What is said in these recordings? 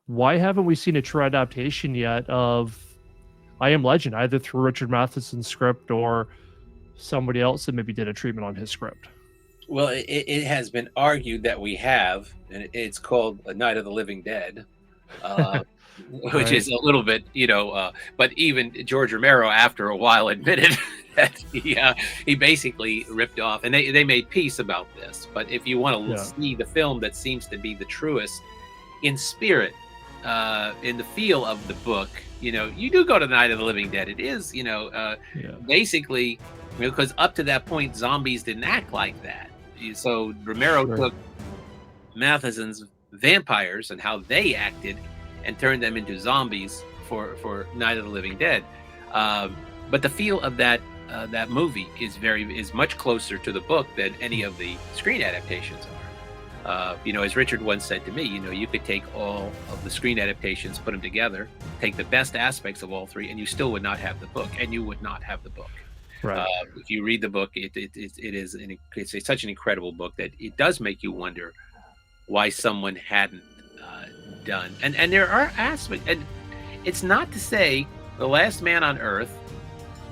why haven't we seen a true adaptation yet of I Am Legend, either through Richard Matheson's script or somebody else that maybe did a treatment on his script? Well, it has been argued that we have, and it's called A Night of the Living Dead, uh, which Right. is a little bit, but even George Romero, after a while, admitted that he basically ripped off, and they made peace about this. But if you want to Yeah. see the film that seems to be the truest in spirit, in the feel of the book, you do go to The Night of the Living Dead. It is, Yeah. basically, because up to that point, zombies didn't act like that. So Romero Sure. took Matheson's vampires and how they acted and turned them into zombies for Night of the Living Dead. But the feel of that movie is much closer to the book than any of the screen adaptations are. As Richard once said to me, you could take all of the screen adaptations, put them together, take the best aspects of all three, and you still would not have the book, and you would not have the book. Right. If you read the book, it's such an incredible book that it does make you wonder why someone hadn't done. And there are aspects, and it's not to say The Last Man on Earth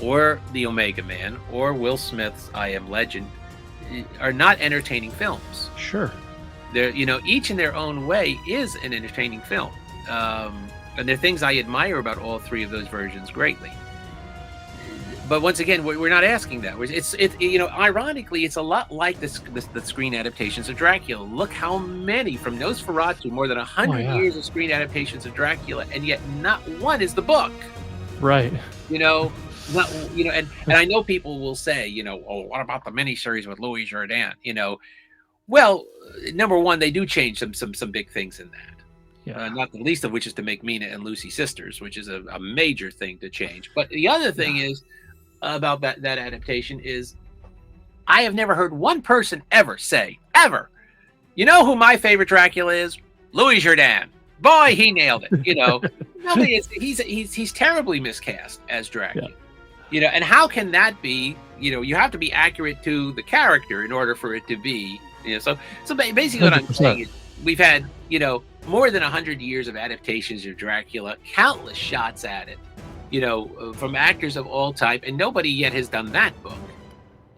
or The Omega Man or Will Smith's I Am Legend are not entertaining films. Sure. They're, each in their own way is an entertaining film. And there are things I admire about all three of those versions greatly. But once again, we're not asking that. Ironically, it's a lot like the screen adaptations of Dracula. Look how many from Nosferatu, more than 100 yeah. years of screen adaptations of Dracula, and yet not one is the book. Right. And I know people will say, oh, what about the miniseries with Louis Jourdan? Well, number one, they do change some big things in that. Yeah. Not the least of which is to make Mina and Lucy sisters, which is a major thing to change. But the other thing is about that adaptation is I have never heard one person ever say, ever, who my favorite Dracula is? Louis Jourdan. Boy, he nailed it. Nobody is, he's terribly miscast as Dracula. Yeah. And how can that be? You have to be accurate to the character in order for it to be. So basically what I'm saying is we've had, more than 100 years of adaptations of Dracula, countless shots at it, from actors of all type, and nobody yet has done that book.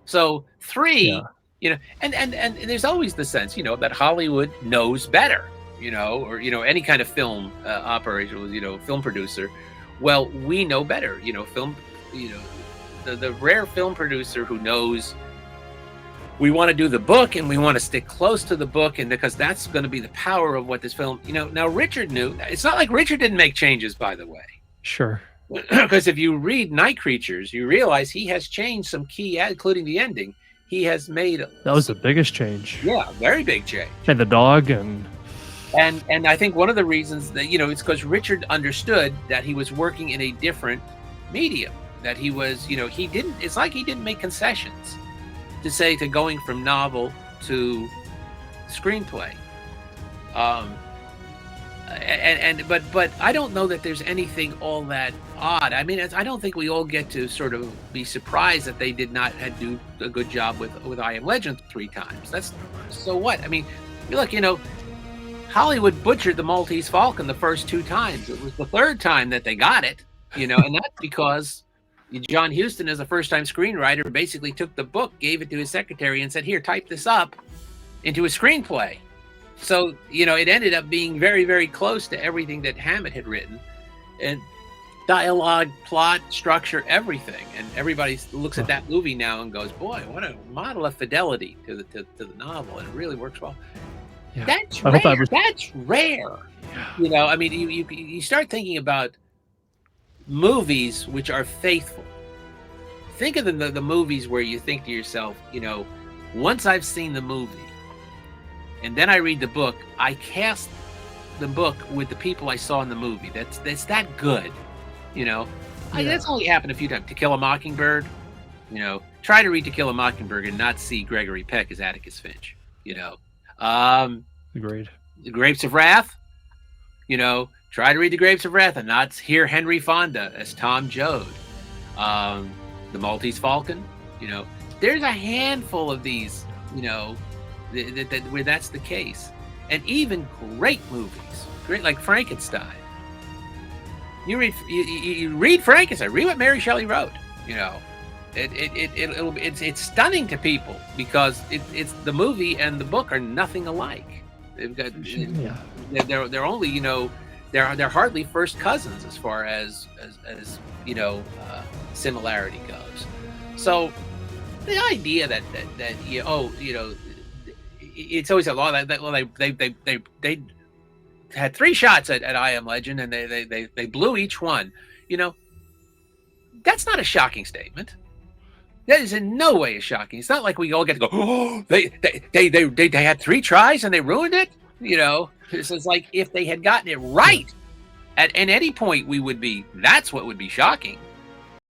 So three, and there's always the sense, that Hollywood knows better, or any kind of film operator, film producer. Well, we know better, film, the rare film producer who knows we want to do the book and we want to stick close to the book, and because that's going to be the power of what this film, now Richard knew. It's not like Richard didn't make changes, by the way. Sure. Because if you read Night Creatures, you realize he has changed some key, including the ending. He has made that was the biggest change. Yeah, very big change. And the dog and I think one of the reasons that it's because Richard understood that he was working in a different medium. That he was, he didn't. It's like he didn't make concessions to going from novel to screenplay. But I don't know that there's anything all that odd. I mean, I don't think we all get to sort of be surprised that they did not do a good job with I Am Legend 3 times. That's so what? I mean, look, Hollywood butchered the Maltese Falcon the first 2 times. It was the 3rd time that they got it, and that's because John Huston, as a first-time screenwriter, basically took the book, gave it to his secretary, and said, "Here, type this up into a screenplay." So, it ended up being very, very close to everything that Hammett had written. And dialogue, plot, structure, everything. And everybody looks at that movie now and goes, boy, what a model of fidelity to the novel. And it really works well. Yeah. That's rare. That's rare. Yeah. I mean, you start thinking about movies which are faithful. Think of the movies where you think to yourself, once I've seen the movie, and then I read the book, I cast the book with the people I saw in the movie. That's that good, That's only happened a few times. To Kill a Mockingbird, try to read To Kill a Mockingbird and not see Gregory Peck as Atticus Finch, Agreed. The Grapes of Wrath, try to read The Grapes of Wrath and not hear Henry Fonda as Tom Joad. The Maltese Falcon, there's a handful of these, where that's the case. And even great movies great, like Frankenstein. You read Frankenstein. Read what Mary Shelley wrote. You know, it's stunning to people because it's the movie and the book are nothing alike. They've got Yeah. they're only, you know, they're hardly first cousins as far as you know, similarity goes. So the idea that you oh, you know, it's always a law that well they had 3 shots at I Am Legend and they blew each one. You know, that's not a shocking statement. That is in no way shocking. It's not like we all get to go, oh, they had 3 tries and they ruined it. You know, it's like if they had gotten it right at any point, we would be. That's what would be shocking.